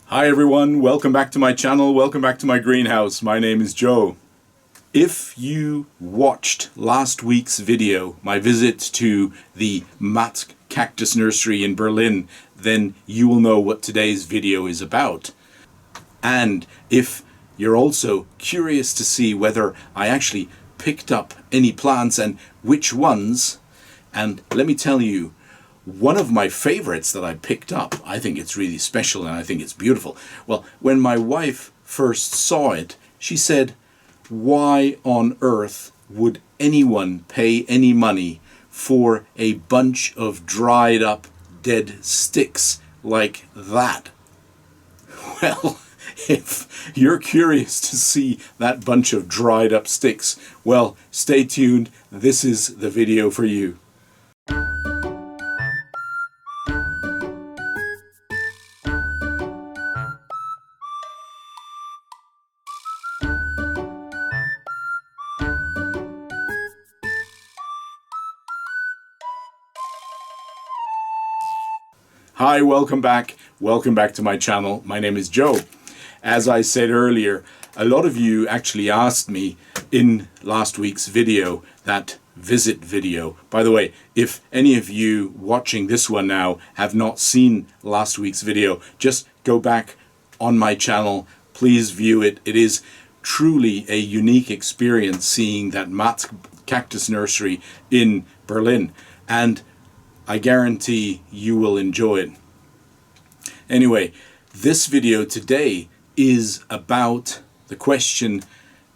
Hi everyone, welcome back to my channel, welcome back to my greenhouse. My name is Joe. If you watched last week's video, my visit to the Matt Cactus Nursery in Berlin, then you will know what today's video is about. And if you're also curious to see whether I actually picked up any plants and which ones, and let me tell you, one of my favorites that I picked up, I think it's really special and I think it's beautiful. Well, when my wife first saw it, she said, why on earth would anyone pay any money for a bunch of dried up dead sticks like that? Well, if you're curious to see that bunch of dried up sticks, well, stay tuned. This is the video for you. Hi, welcome back. Welcome back to my channel. My name is Joe. As I said earlier, a lot of you actually asked me in last week's video, that visit video. By the way, if any of you watching this one now have not seen last week's video, just go back on my channel. Please view it. It is truly a unique experience seeing that Matt's Cactus Nursery in Berlin. And I guarantee you will enjoy it. Anyway, this video today is about the question,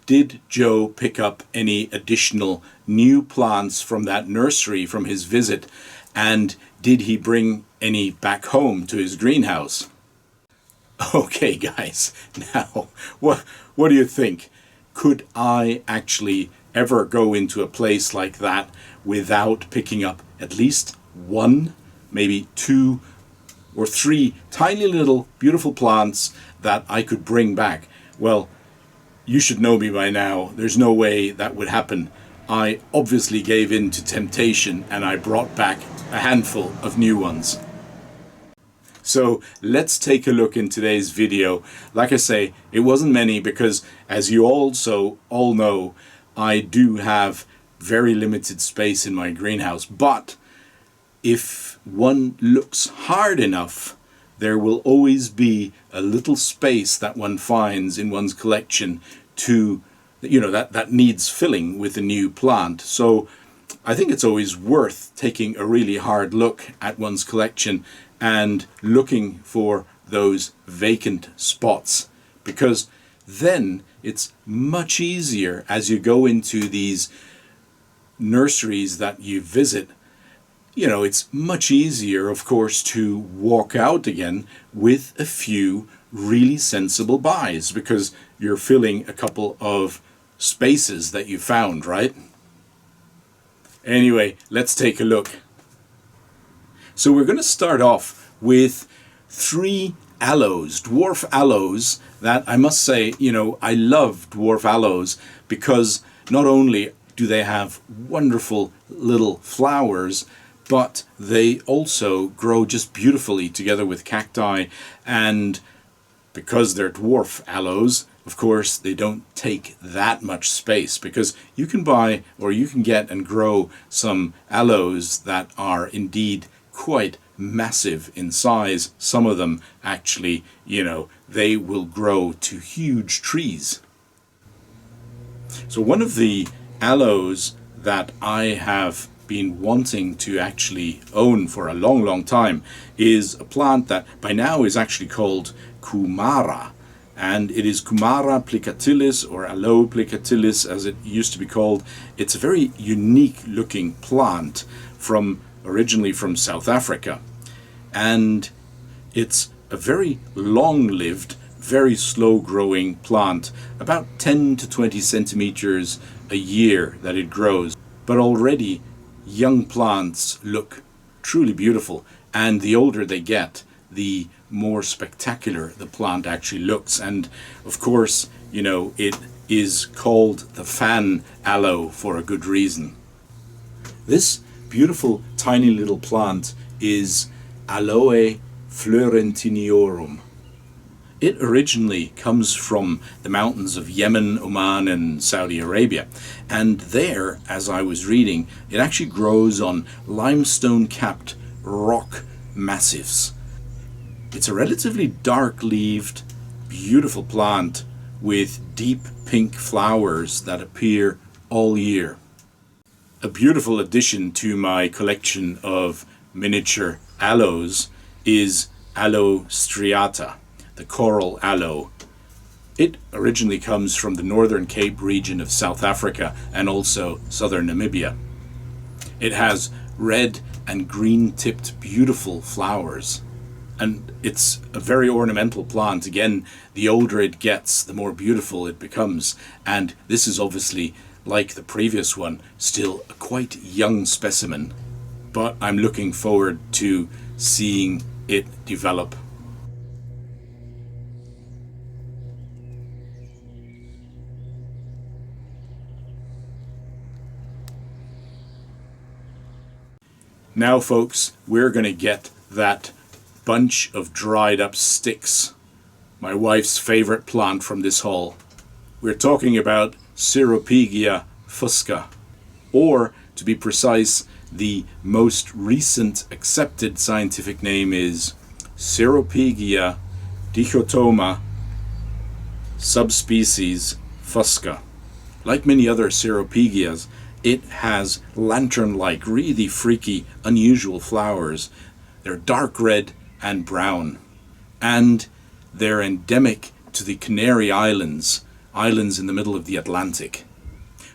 did Joe pick up any additional new plants from that nursery from his visit, and did he bring any back home to his greenhouse? Okay guys, now what do you think? Could I actually ever go into a place like that without picking up at least one, maybe two or three tiny little beautiful plants that I could bring back? Well, you should know me by now. There's no way that would happen. I obviously gave in to temptation and I brought back a handful of new ones. So let's take a look in today's video. Like I say, it wasn't many because, as you also all know, I do have very limited space in my greenhouse, but if one looks hard enough, there will always be a little space that one finds in one's collection to, that needs filling with a new plant. So I think it's always worth taking a really hard look at one's collection and looking for those vacant spots, because then it's much easier as you go into these nurseries that you visit. It's much easier, of course, to walk out again with a few really sensible buys because you're filling a couple of spaces that you found, right? Anyway, let's take a look. So we're going to start off with three aloes, dwarf aloes, that I must say, I love dwarf aloes because not only do they have wonderful little flowers, but they also grow just beautifully together with cacti, and because they're dwarf aloes, of course, they don't take that much space, because you can buy or you can get and grow some aloes that are indeed quite massive in size. Some of them actually, they will grow to huge trees. So one of the aloes that I have been wanting to actually own for a long time is a plant that by now is actually called Kumara, and it is Kumara plicatilis, or Aloe plicatilis as it used to be called. It's a very unique looking plant originally from South Africa, and it's a very long-lived, very slow-growing plant, about 10 to 20 centimeters a year that it grows, but already young plants look truly beautiful, and the older they get, the more spectacular the plant actually looks. And of course, it is called the fan aloe for a good reason. This beautiful tiny little plant is Aloe fleurentiniorum. It originally comes from the mountains of Yemen, Oman, and Saudi Arabia. And there, as I was reading, it actually grows on limestone-capped rock massifs. It's a relatively dark-leaved, beautiful plant with deep pink flowers that appear all year. A beautiful addition to my collection of miniature aloes is Aloe striata, the coral aloe. It originally comes from the northern Cape region of South Africa and also southern Namibia. It has red and green tipped beautiful flowers, and it's a very ornamental plant. Again, the older it gets, the more beautiful it becomes, and this is obviously, like the previous one, still a quite young specimen, but I'm looking forward to seeing it develop. Now folks, we're going to get that bunch of dried up sticks, my wife's favorite plant from this haul. We're talking about Ceropegia fusca, or to be precise, the most recent accepted scientific name is Ceropegia dichotoma subspecies fusca. Like many other Ceropegias, it has lantern-like, really freaky, unusual flowers. They're dark red and brown, and they're endemic to the Canary Islands, islands in the middle of the Atlantic,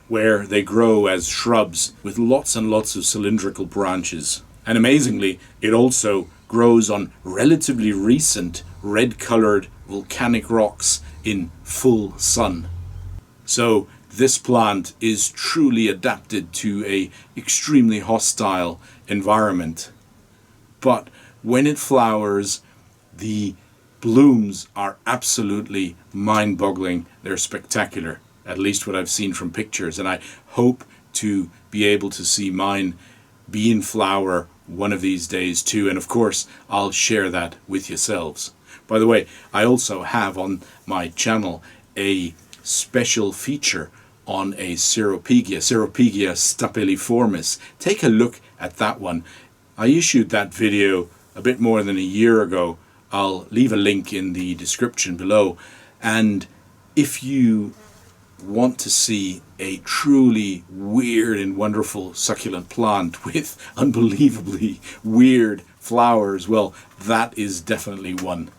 where they grow as shrubs with lots and lots of cylindrical branches. And amazingly, it also grows on relatively recent red-colored volcanic rocks in full sun. So this plant is truly adapted to an extremely hostile environment. But when it flowers, the blooms are absolutely mind-boggling. They're spectacular, at least what I've seen from pictures, and I hope to be able to see mine be in flower one of these days too, and of course I'll share that with yourselves. By the way, I also have on my channel a special feature on a Ceropegia stapeliiformis. Take a look at that one. I issued that video a bit more than a year ago. I'll leave a link in the description below, and if you want to see a truly weird and wonderful succulent plant with unbelievably weird flowers, well, that is definitely one.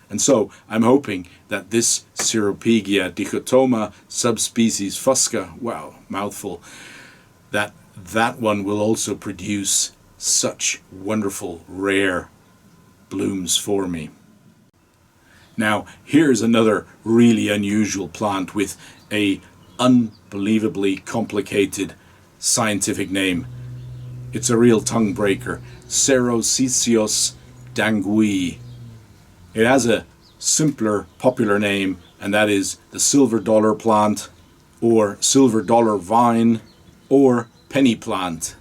And so I'm hoping that this Ceropegia dichotoma subspecies fusca, wow, mouthful, that one will also produce such wonderful rare blooms for me. Now here's another really unusual plant with a unbelievably complicated scientific name. It's a real tongue breaker. Ceropegia dangui. It has a simpler popular name, and that is the silver dollar plant, or silver dollar vine, or penny plant.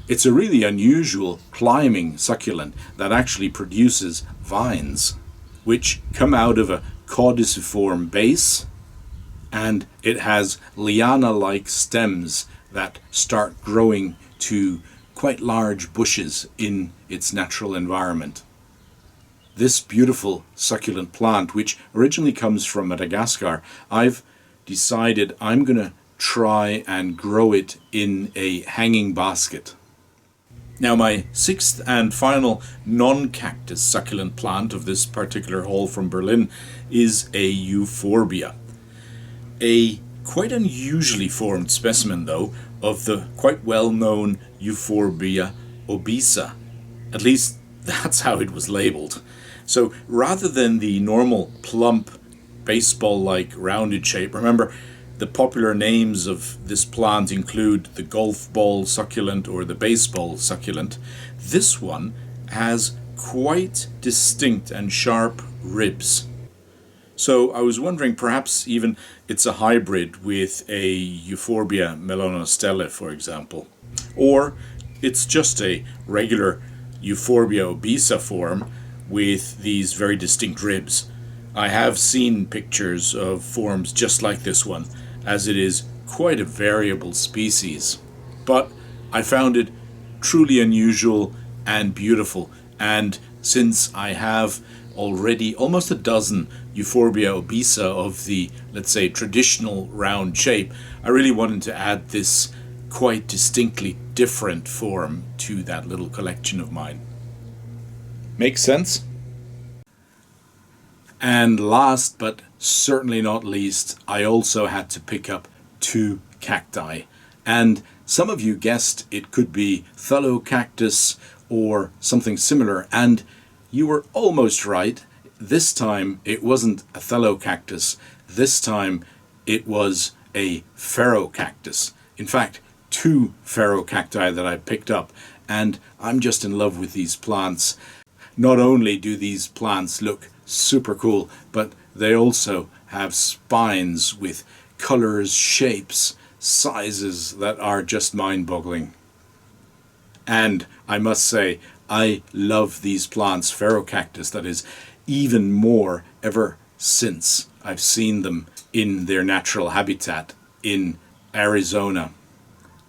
It's a really unusual climbing succulent that actually produces vines, which come out of a caudiciform base, and it has liana-like stems that start growing to quite large bushes in its natural environment. This beautiful succulent plant, which originally comes from Madagascar, I've decided I'm going to try and grow it in a hanging basket. Now my sixth and final non-cactus succulent plant of this particular haul from Berlin is a euphorbia. A quite unusually formed specimen though of the quite well-known Euphorbia obesa. At least that's how it was labeled. So rather than the normal plump baseball-like rounded shape, remember the popular names of this plant include the golf ball succulent or the baseball succulent. This one has quite distinct and sharp ribs. So I was wondering, perhaps even it's a hybrid with a Euphorbia melanostelli, for example. Or it's just a regular Euphorbia obesa form with these very distinct ribs. I have seen pictures of forms just like this one, as it is quite a variable species. But I found it truly unusual and beautiful, and since I have already almost a dozen Euphorbia obesa of the, let's say, traditional round shape, I really wanted to add this quite distinctly different form to that little collection of mine. Makes sense? And last but certainly not least, I also had to pick up 2 cacti. And some of you guessed it could be Cactus or something similar, and you were almost right. This time it wasn't a Cactus. This time it was a Cactus. In fact, 2 Cacti that I picked up, and I'm just in love with these plants. Not only do these plants look super cool, but they also have spines with colors, shapes, sizes that are just mind-boggling. And I must say, I love these plants, Cactus, that is, even more ever since I've seen them in their natural habitat in Arizona.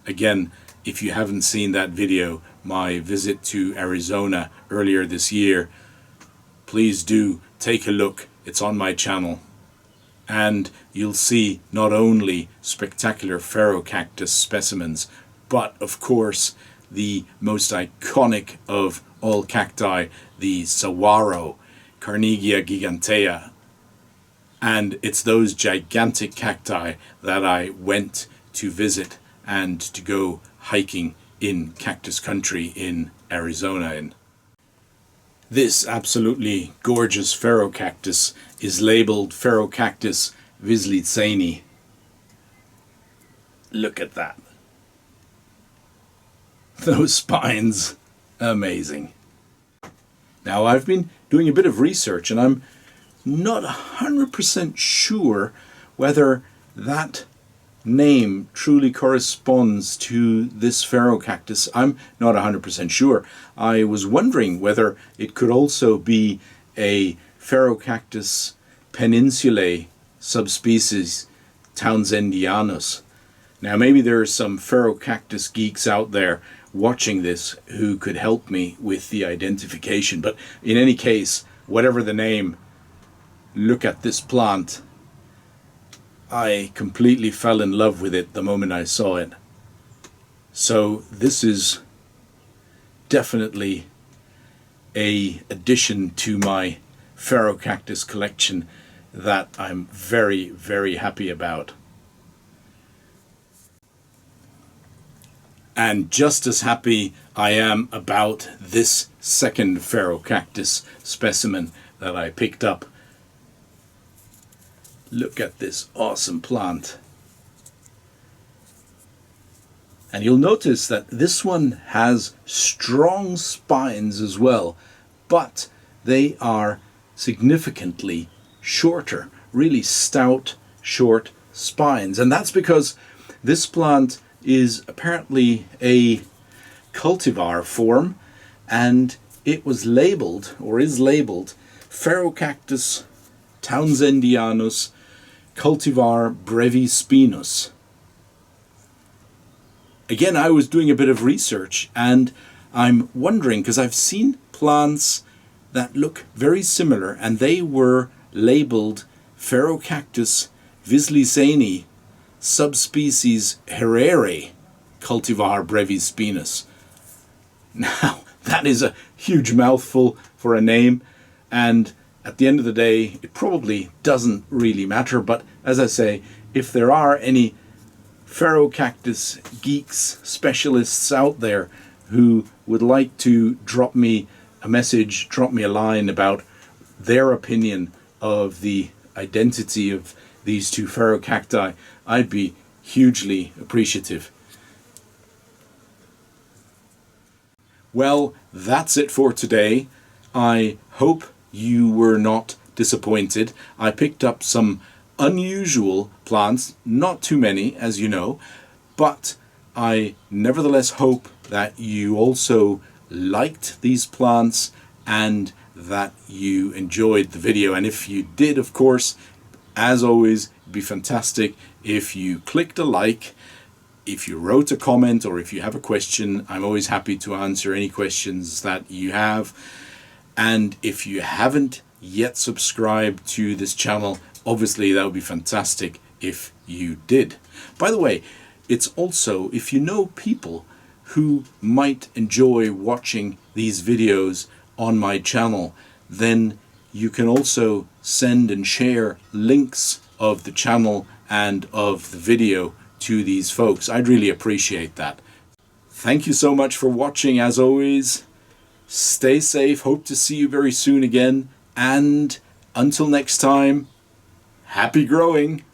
Again, if you haven't seen that video, my visit to Arizona earlier this year, please do take a look. It's on my channel. And you'll see not only spectacular Cactus specimens, but of course the most iconic of all cacti, the saguaro, Carnegie gigantea. And it's those gigantic cacti that I went to visit and to go hiking in cactus country in Arizona. This absolutely gorgeous Cactus is labeled Cactus vislicani. Look at that. Those spines, amazing. Now I've been doing a bit of research and I'm not 100% sure whether that name truly corresponds to this Cactus. I'm not 100% sure. I was wondering whether it could also be a Cactus peninsulae subspecies Townsendianus. Now maybe there are some Cactus geeks out there watching this who could help me with the identification, but in any case, whatever the name, look at this plant. I completely fell in love with it the moment I saw it. So this is definitely an addition to my Cactus collection that I'm very, very happy about. And just as happy I am about this second Cactus specimen that I picked up. Look at this awesome plant. And you'll notice that this one has strong spines as well, but they are significantly shorter, really stout, short spines. And that's because this plant is apparently a cultivar form, and it was labeled, or is labeled, Cactus Townsendianus cultivar brevispinus. Again, I was doing a bit of research and I'm wondering, because I've seen plants that look very similar and they were labeled Cactus vislicani subspecies Herrerae cultivar brevispinus. Now, that is a huge mouthful for a name, and at the end of the day, it probably doesn't really matter, but as I say, if there are any Cactus geeks, specialists out there who would like to drop me a message, drop me a line about their opinion of the identity of these 2 Cacti, I'd be hugely appreciative. Well, that's it for today. I hope you were not disappointed. I picked up some unusual plants, not too many, as you know, but I nevertheless hope that you also liked these plants and that you enjoyed the video. And if you did, of course, as always, it'd be fantastic if you clicked a like, if you wrote a comment, or if you have a question. I'm always happy to answer any questions that you have. And if you haven't yet subscribed to this channel, obviously that would be fantastic if you did. By the way, it's also, if you know people who might enjoy watching these videos on my channel, then you can also send and share links of the channel and of the video to these folks. I'd really appreciate that. Thank you so much for watching. As always, stay safe. Hope to see you very soon again. And until next time, happy growing.